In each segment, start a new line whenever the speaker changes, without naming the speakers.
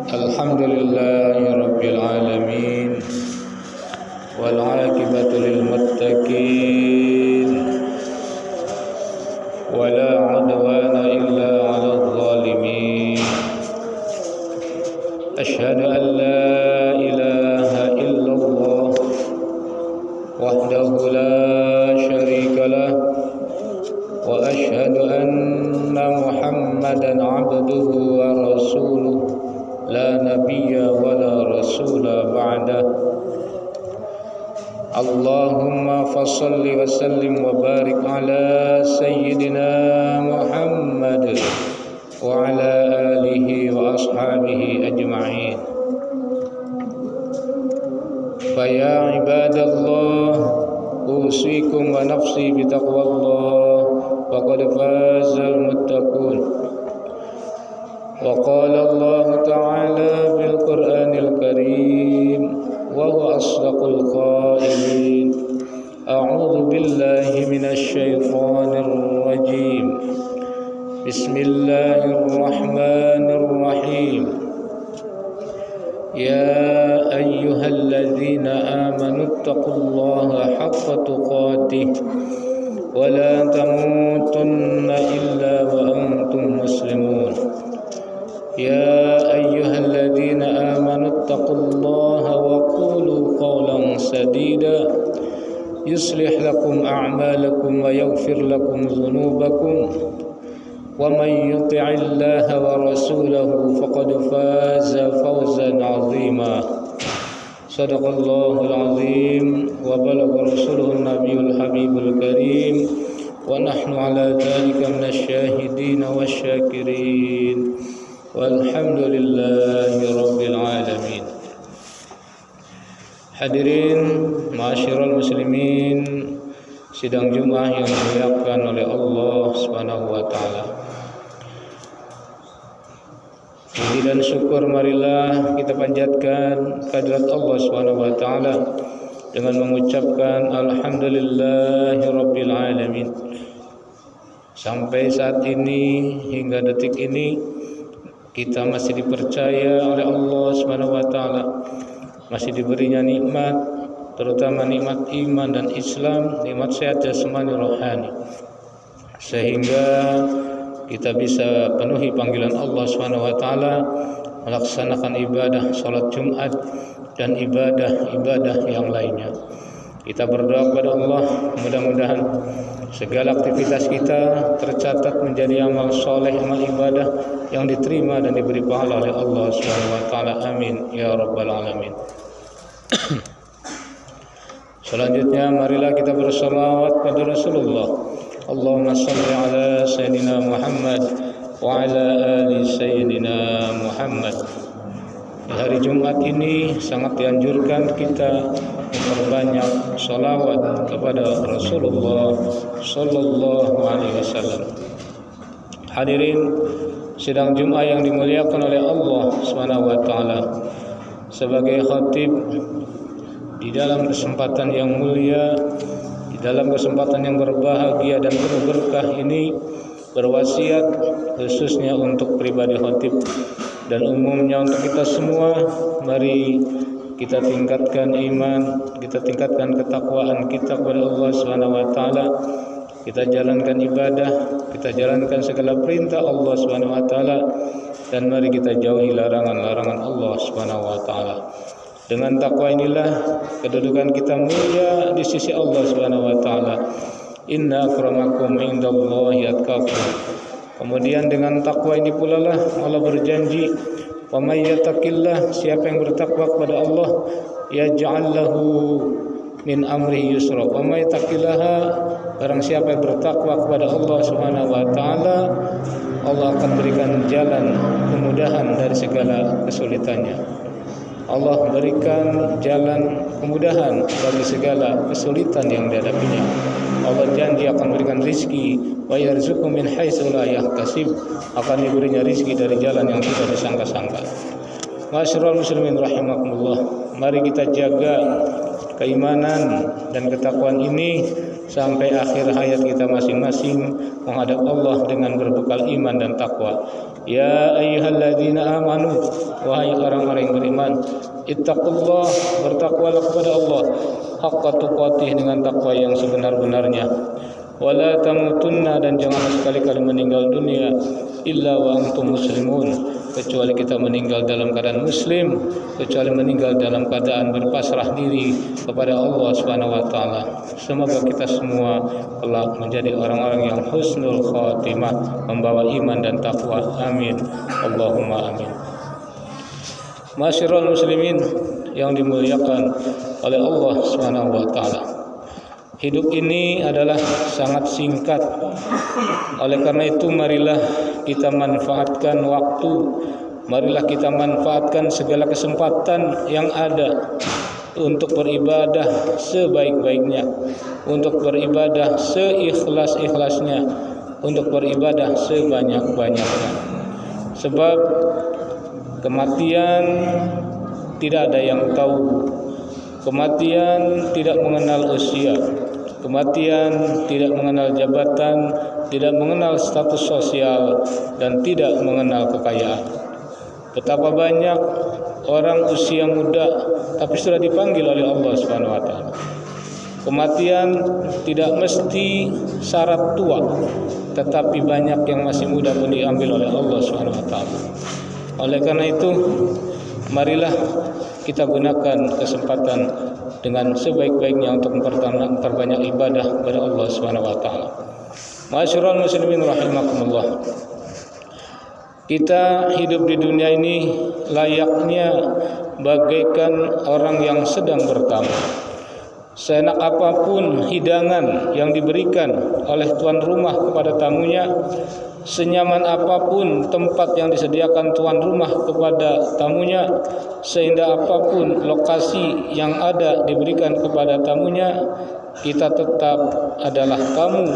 Alhamdulillahi rabbil alamin wal aqibatu lil muttaqin wala udwana illa 'alal zalimin. Asyhadu an la ilaha illallah wahdahu la syarika lah wa asyhadu anna Muhammadan 'abduhu wa rasuluh la nabiyya wa la rasula ba'dah. Allahumma fassalli wa sallim wa barik ala sayyidina Muhammad wa ala alihi wa ashabihi ajma'in. Fa ya ibadallah usikum wa nafsi bi taqwallah faqad fazal muttaqun. Wa qala Allah ta'ala fil Qur'anil Karim wa huwa asdaqul qailin. A'udzu billahi minasy syaithanir rajim. Bismillahirrahmanirrahim. Ya ayyuhalladzina amanu taqullaha haqqa tuqatih wa la tamutunna illa wa antum muslimun. Ya ayyuhalladzina amanu taqullaha wa qulu qawlan sadida yuslih lakum a'malakum wa yaghfir lakum dhunubakum wa man yuti'illaha wa rasulahu faqad faza fawzan 'azima. Shadaqallahul 'azim wa balagha rasuluhun nabiyul habibul karim wa nahnu 'ala dzalika minasy syahidin wasyakirin. Walhamdulillahi rabbil alamin. Hadirin ma'asyiral muslimin, sidang Jumat yang dimuliakan oleh Allah Subhanahu wa taala. Puji dan syukur marilah kita panjatkan kehadirat Allah Subhanahu wa taala dengan mengucapkan alhamdulillahi rabbil alamin. Sampai saat ini hingga detik ini kita masih dipercaya oleh Allah Subhanahu wa taala, masih diberinya nikmat, terutama nikmat iman dan Islam, nikmat sehat jasmani rohani, sehingga kita bisa penuhi panggilan Allah Subhanahu wa taala melaksanakan ibadah salat Jumat dan ibadah-ibadah yang lainnya. Kita berdoa kepada Allah, mudah-mudahan segala aktivitas kita tercatat menjadi amal soleh, amal ibadah yang diterima dan diberi pahala oleh Allah Subhanahu wa taala. Amin ya rabbal alamin. Selanjutnya marilah kita berselawat pada Rasulullah. Allahumma shalli ala sayyidina Muhammad wa ala ali sayyidina Muhammad. Di hari Jumat ini sangat dianjurkan kita memperbanyak salawat kepada Rasulullah sallallahu alaihi wasallam. Hadirin sidang Jumat yang dimuliakan oleh Allah Subhanahu wa taala, sebagai khatib di dalam kesempatan yang mulia, di dalam kesempatan yang berbahagia dan penuh berkah ini, berwasiat khususnya untuk pribadi khatib dan umumnya untuk kita semua, mari kita tingkatkan iman, kita tingkatkan ketakwaan kita kepada Allah Subhanahu wa taala. Kita jalankan ibadah, kita jalankan segala perintah Allah Subhanahu wa taala, dan mari kita jauhi larangan-larangan Allah Subhanahu wa taala. Dengan takwa inilah kedudukan kita mulia di sisi Allah Subhanahu wa taala. Inna akramakum indallahi atqakum. Kemudian dengan takwa ini pula lah Allah berjanji, wa may yattaqillah, siapa yang bertakwa kepada Allah, yaj'al lahu min amri yusra. Wa may yattaqillaha, barang siapa yang bertakwa kepada Allah Subhanahu wa taala, Allah akan berikan jalan kemudahan dari segala kesulitannya. Allah berikan jalan kemudahan bagi segala kesulitan yang dihadapinya. Allah janji akan berikan rizki, wa yarzuqhu min haitsu la yahtasib, akan diberinya rizki dari jalan yang tidak disangka-sangka. Ma'asyiral muslimin rahimakumullah, mari kita jaga keimanan dan ketakwaan ini sampai akhir hayat kita masing-masing menghadap Allah dengan berbekal iman dan takwa. Ya ayyuhalladzina amanu, wahai orang-orang yang beriman, ittaqullah, bertakwalah kepada Allah haqqa tuqatih, dengan takwa yang sebenar-benarnya. Wala tamutunna, dan jangan sekali-kali meninggal dunia illa wa antum muslimun, kecuali kita meninggal dalam keadaan muslim, kecuali meninggal dalam keadaan berpasrah diri kepada Allah Subhanahu wa taala. Semoga kita semua kelak menjadi orang-orang yang husnul khatimah, membawa iman dan takwa. Amin. Allahumma amin. Masyiral muslimin yang dimuliakan oleh Allah Subhanahu wa taala. Hidup ini adalah sangat singkat. Oleh karena itu marilah kita manfaatkan waktu, marilah kita manfaatkan segala kesempatan yang ada untuk beribadah sebaik-baiknya, untuk beribadah seikhlas-ikhlasnya, untuk beribadah sebanyak-banyaknya. Sebab kematian tidak ada yang tahu. Kematian tidak mengenal usia. Kematian tidak mengenal jabatan, tidak mengenal status sosial, dan tidak mengenal kekayaan. Betapa banyak orang usia muda tapi sudah dipanggil oleh Allah Subhanahu wa taala. Kematian tidak mesti syarat tua, tetapi banyak yang masih muda pun diambil oleh Allah Subhanahu wa taala. Oleh karena itu, marilah kita gunakan kesempatan dengan sebaik-baiknya untuk memperbanyak ibadah kepada Allah Subhanahu wa taala. Ma'asyiral muslimin rahimakumullah. Kita hidup di dunia ini layaknya bagaikan orang yang sedang bertamu. Seenak apapun hidangan yang diberikan oleh tuan rumah kepada tamunya, senyaman apapun tempat yang disediakan tuan rumah kepada tamunya, seindah apapun lokasi yang ada diberikan kepada tamunya, kita tetap adalah tamu.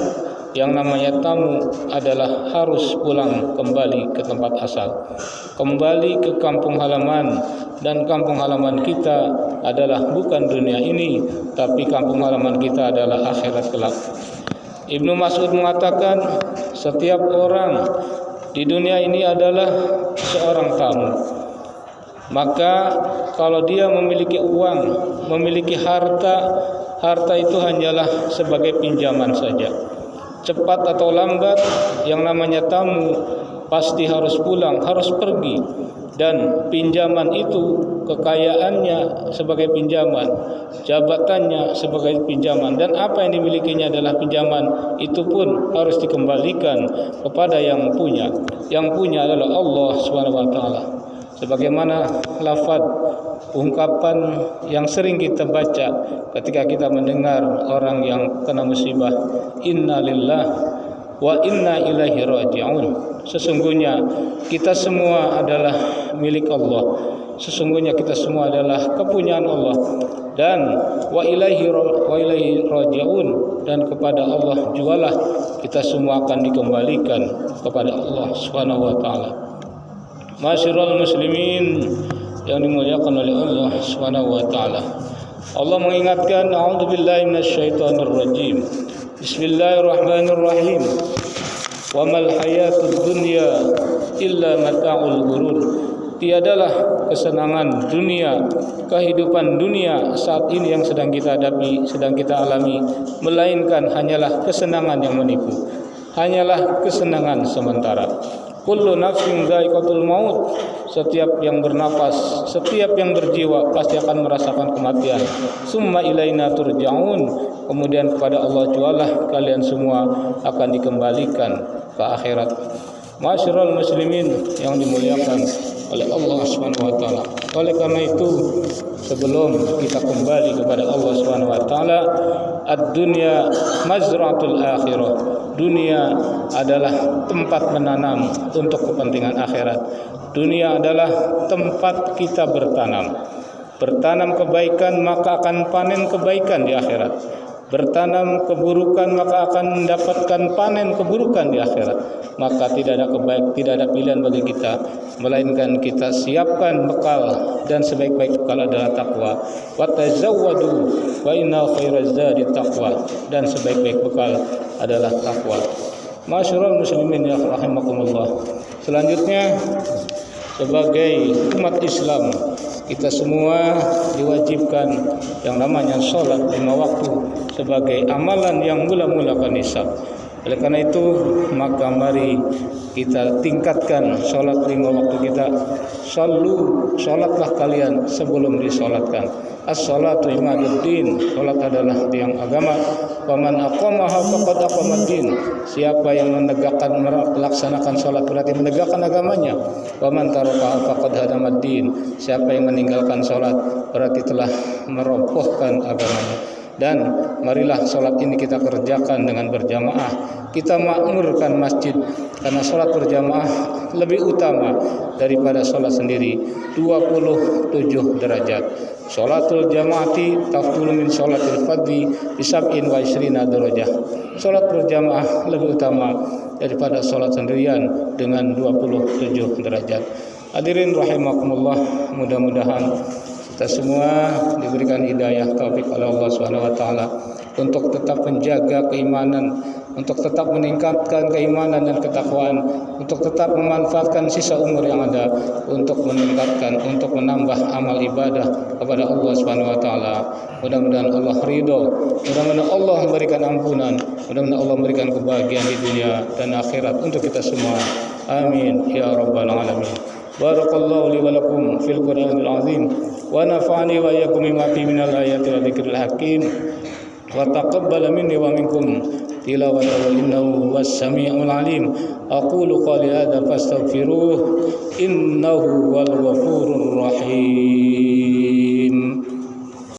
Yang namanya tamu adalah harus pulang kembali ke tempat asal, kembali ke kampung halaman. Dan kampung halaman kita adalah bukan dunia ini, tapi kampung halaman kita adalah akhirat kelak. Ibnu Mas'ud mengatakan, setiap orang di dunia ini adalah seorang tamu. Maka kalau dia memiliki uang, memiliki harta, harta itu hanyalah sebagai pinjaman saja. Cepat atau lambat, yang namanya tamu pasti harus pulang, harus pergi. Dan pinjaman itu, kekayaannya sebagai pinjaman, jabatannya sebagai pinjaman, dan apa yang dimilikinya adalah pinjaman, itu pun harus dikembalikan kepada yang punya. Yang punya adalah Allah Subhanahu wa taala. Sebagaimana lafaz ungkapan yang sering kita baca ketika kita mendengar orang yang kena musibah, innalillah wa inna ilaihi raji'un. Sesungguhnya kita semua adalah milik Allah. Sesungguhnya kita semua adalah kepunyaan Allah, dan wa ilaihi raji'un, dan kepada Allah jugalah kita semua akan dikembalikan kepada Allah Subhanahu wa taala. Masyiral muslimin yang dimuliakan oleh Allah Subhanahu wa taala. Allah mengingatkan, a'udzubillahi minasyaitonir rajim. Bismillahirrahmanirrahim. Wa mal hayatud dunya illa mata'ul ghurur. Tiadalah kesenangan dunia, kehidupan dunia saat ini yang sedang kita hadapi, sedang kita alami, melainkan hanyalah kesenangan yang menipu, hanyalah kesenangan sementara. Kullu nafsin dha'iqatul maut. Setiap yang bernafas, setiap yang berjiwa pasti akan merasakan kematian. Summa ilaina turja'un. Kemudian kepada Allah jualah kalian semua akan dikembalikan ke akhirat. Masyiral muslimin yang dimuliakan oleh Allah Subhanahu wa taala. Oleh karena itu, sebelum kita kembali kepada Allah Subhanahu wa taala, ad-dunya mazra'atul akhirah. Dunia adalah tempat menanam untuk kepentingan akhirat. Dunia adalah tempat kita bertanam. Bertanam kebaikan maka akan panen kebaikan di akhirat. bertanam keburukan maka akan mendapatkan panen keburukan di akhirat. Maka tidak ada pilihan bagi kita melainkan kita siapkan bekal, dan sebaik-baik bekal adalah takwa. Wa tazawwadu wa inna khairaz zadi taqwa, dan sebaik-baik bekal adalah takwa. Masyarul muslimin ya rahimakumullah. Selanjutnya, sebagai umat Islam, kita semua diwajibkan yang namanya sholat 5 waktu sebagai amalan yang mula-mulakan hisab. Oleh karena itu, maka mari kita tingkatkan sholat 5 waktu kita. Sholatlah kalian sebelum disolatkan. As-sholatu imaduddin, sholat adalah tiang agama. Faman aqamaha faqad aqamaddin, siapa yang melaksanakan sholat berarti menegakkan agamanya. Waman tarakaha faqad hadamaddin, siapa yang meninggalkan sholat berarti telah merobohkan agamanya. Dan marilah sholat ini kita kerjakan dengan berjamaah. Kita makmurkan masjid, karena sholat berjamaah lebih utama daripada sholat sendiri 27 derajat. Sholatul jamaati tafdulu min sholatil fadhi bisab'in wa isrina derajah. Sholat berjamaah lebih utama daripada sholat sendirian dengan 27 derajat. Hadirin rahimakumullah, mudah-mudahan kita semua diberikan hidayah taufik oleh Allah Subhanahu wa taala untuk tetap menjaga keimanan, untuk tetap meningkatkan keimanan dan ketakwaan, untuk tetap memanfaatkan sisa umur yang ada untuk meningkatkan, untuk menambah amal ibadah kepada Allah Subhanahu wa taala. Mudah-mudahan Allah ridho, mudah-mudahan Allah memberikan ampunan, mudah-mudahan Allah memberikan kebahagiaan di dunia dan akhirat untuk kita semua. Amin ya rabbal alamin. Barakallahu li wa lakum fil Qur'anil azim wa nafa'ani wa iyyakum bima fihi minal ayati wa dzikril hakim wa taqabbal minni wa minkum tilawatahu innahu huwas samiul alim. Aqulu qali hadza fastaghfiruh innahu wal ghafurur rahim.